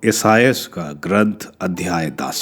इसायास का ग्रंथ अध्याय 10।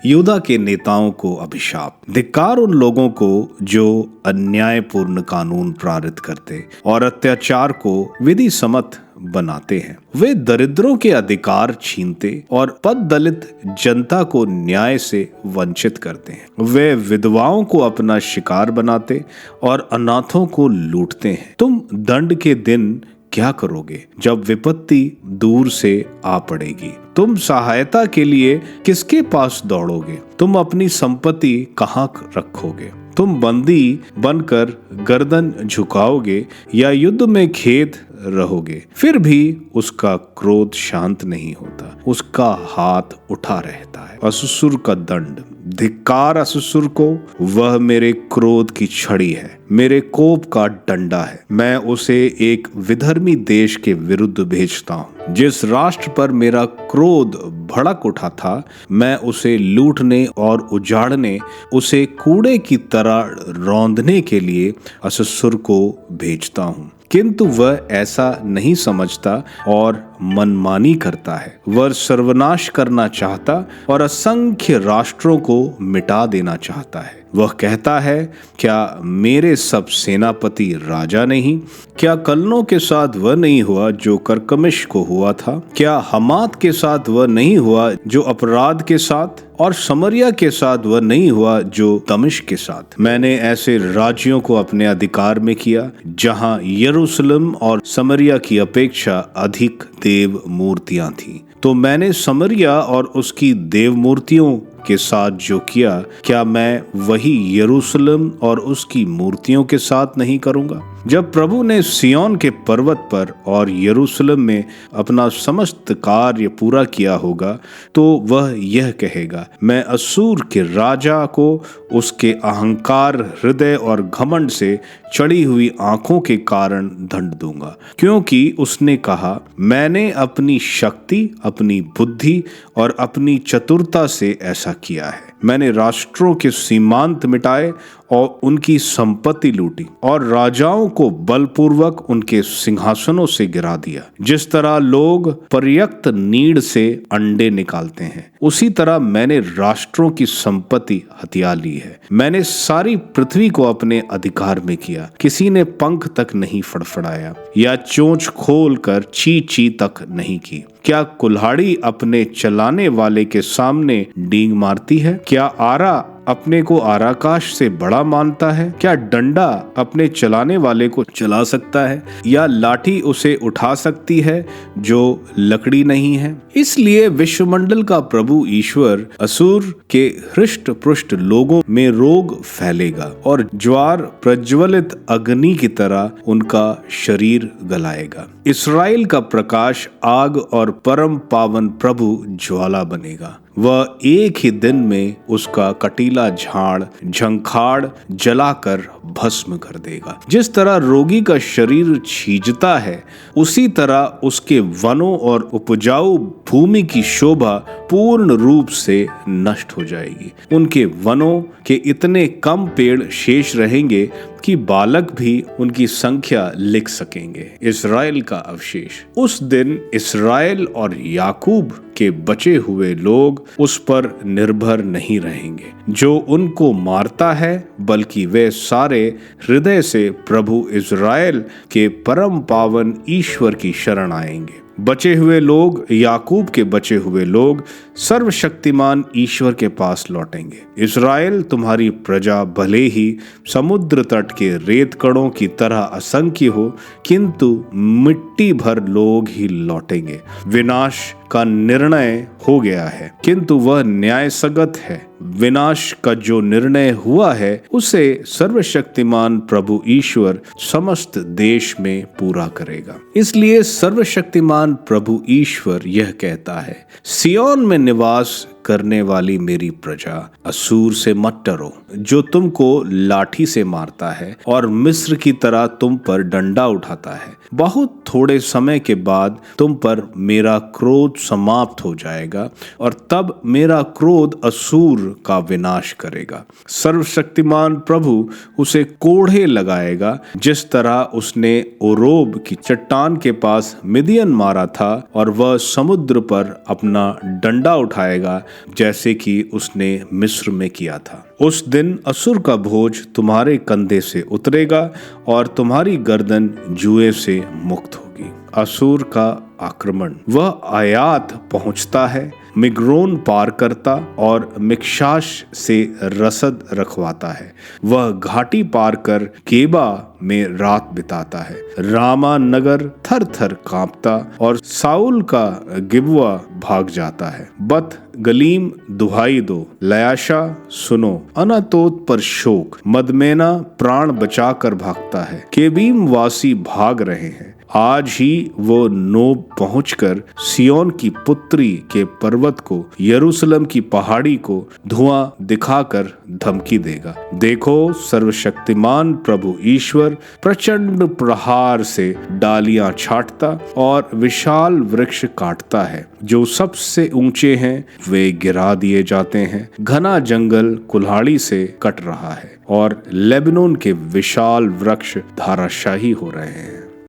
यहूदा के नेताओं को अभिशाप। धिक्कार उन लोगों को जो अन्यायपूर्ण कानून पारित करते और अत्याचार को विधि सम्मत बनाते हैं। वे दरिद्रों के अधिकार छीनते और पद दलित जनता को न्याय से वंचित करते हैं। वे विधवाओं को अपना शिकार बनाते और अनाथों को लूटते हैं। तुम दंड के दिन क्या करोगे जब विपत्ति दूर से आ पड़ेगी? तुम सहायता के लिए किसके पास दौड़ोगे? तुम अपनी संपत्ति कहाँ रखोगे? तुम बंदी बनकर गर्दन झुकाओगे या युद्ध में खेद रहोगे? फिर भी उसका क्रोध शांत नहीं होता, उसका हाथ उठा रहता है। असुर का दंड। धिक्कार असुर को, वह मेरे क्रोध की छड़ी है, मेरे कोप का डंडा है। मैं उसे एक विधर्मी देश के विरुद्ध भेजता हूँ। जिस राष्ट्र पर मेरा क्रोध भड़क उठा था, मैं उसे लूटने और उजाड़ने, उसे कूड़े की तरह रौंदने के लिए असुर को भेजता हूँ। किंतु वह ऐसा नहीं समझता और मनमानी करता है। वह सर्वनाश करना चाहता और असंख्य राष्ट्रों को मिटा देना चाहता है। वह कहता है, क्या मेरे सब सेनापति राजा नहीं? क्या कलनों के साथ वह नहीं हुआ जो करकमिश को हुआ था? क्या हमात के साथ वह नहीं हुआ जो अपराध के साथ? और समरिया के साथ वह नहीं हुआ जो दमिश्क के साथ? मैंने ऐसे राज्यों को अपने अधिकार में किया जहां यरूशलेम और समरिया की अपेक्षा अधिक देव मूर्तियां थीं। तो मैंने समरिया और उसकी देव मूर्तियों के साथ जो किया, क्या मैं वही यरूशलेम और उसकी मूर्तियों के साथ नहीं करूंगा? जब प्रभु ने सिय्योन के पर्वत पर और यरूशलेम में अपना समस्त कार्य पूरा किया होगा, तो वह यह कहेगा, मैं अश्शूर के राजा को उसके अहंकार, हृदय और घमंड से चढ़ी हुई आंखों के कारण दंड दूंगा, क्योंकि उसने कहा, मैंने अपनी शक्ति, अपनी बुद्धि और अपनी चतुरता से ऐसा किया है। मैंने राष्ट्रों के सीमांत मिटाए और उनकी संपत्ति लूटी और राजाओं को बलपूर्वक उनके सिंहासनों से गिरा दिया। जिस तरह लोग पर्याप्त नीड़ से अंडे निकालते हैं, उसी तरह मैंने राष्ट्रों की संपत्ति हथिया ली है। मैंने सारी पृथ्वी को अपने अधिकार में किया। किसी ने पंख तक नहीं फड़फड़ाया या चोंच खोल कर ची ची तक नहीं की। क्या कुल्हाड़ी अपने चलाने वाले के सामने डींग मारती है? क्या आरा अपने को आराकाश से बड़ा मानता है? क्या डंडा अपने चलाने वाले को चला सकता है या लाठी उसे उठा सकती है जो लकड़ी नहीं है? इसलिए विश्वमंडल का प्रभु ईश्वर असुर के हृष्ट पुष्ट लोगों में रोग फैलेगा और ज्वार प्रज्वलित अग्नि की तरह उनका शरीर गलाएगा। इस्राएल का प्रकाश आग और परम पावन प्रभु ज्वाला बनेगा। वह एक ही दिन में उसका कटीला झाड़ झंखाड़ जलाकर भस्म कर देगा। जिस तरह रोगी का शरीर छीजता है, उसी तरह उसके वनों और उपजाऊ भूमि की शोभा पूर्ण रूप से नष्ट हो जाएगी। उनके वनों के इतने कम पेड़ शेष रहेंगे कि बालक भी उनकी संख्या लिख सकेंगे। इस्राएल का अवशेष। उस दिन इस्राएल और याकूब के बचे हुए लोग उस पर निर्भर नहीं रहेंगे जो उनको मारता है, बल्कि वे सारे हृदय से प्रभु इस्राएल के परम पावन ईश्वर की शरण आएंगे। बचे हुए लोग, याकूब के बचे हुए लोग सर्वशक्तिमान ईश्वर के पास लौटेंगे। इस्राएल तुम्हारी प्रजा भले ही समुद्र तट के रेत कणों की तरह असंख्य हो, किंतु मिट्टी भर लोग ही लौटेंगे। विनाश का निर्णय हो गया है, किंतु वह न्यायसंगत है। विनाश का जो निर्णय हुआ है, उसे सर्वशक्तिमान प्रभु ईश्वर समस्त देश में पूरा करेगा। इसलिए सर्वशक्तिमान प्रभु ईश्वर यह कहता है, सिय्योन में निवास करने वाली मेरी प्रजा, असूर से मत डरो, जो तुमको लाठी से मारता है और मिस्र की तरह तुम पर डंडा उठाता है। बहुत थोड़े समय के बाद तुम पर मेरा क्रोध समाप्त हो जाएगा और तब मेरा क्रोध असूर का विनाश करेगा। सर्वशक्तिमान प्रभु उसे कोढ़े लगाएगा, जिस तरह उसने ओरोब की चट्टान के पास मिदियन मारा था, और वह समुद्र पर अपना डंडा उठाएगा जैसे कि उसने मिस्र में किया था। उस दिन असुर का बोझ तुम्हारे कंधे से उतरेगा और तुम्हारी गर्दन जुए से मुक्त होगी। असुर का आक्रमण। वह आयात पहुंचता है, मिग्रोन पार करता और मिक्शाश से रसद रखवाता है। वह घाटी पार कर केबा में रात बिताता है। रामा नगर थर थर कांपता और साउल का गिबवा भाग जाता है। बत गलीम दुहाई दो, लयाशा सुनो, अनातोत पर शोक, मदमेना प्राण बचाकर भागता है। केबीम वासी भाग रहे हैं। आज ही वो नोब पहुंचकर सियोन की पुत्री के पर्वत को, यरूशलेम की पहाड़ी को धुआं दिखाकर धमकी देगा। देखो, सर्वशक्तिमान प्रभु ईश्वर प्रचंड प्रहार से डालियां छाटता और विशाल वृक्ष काटता है। जो सबसे ऊंचे हैं वे गिरा दिए जाते हैं। घना जंगल कुल्हाड़ी से कट रहा है और लेबनोन के विशाल वृक्ष धाराशाही हो रहे हैं।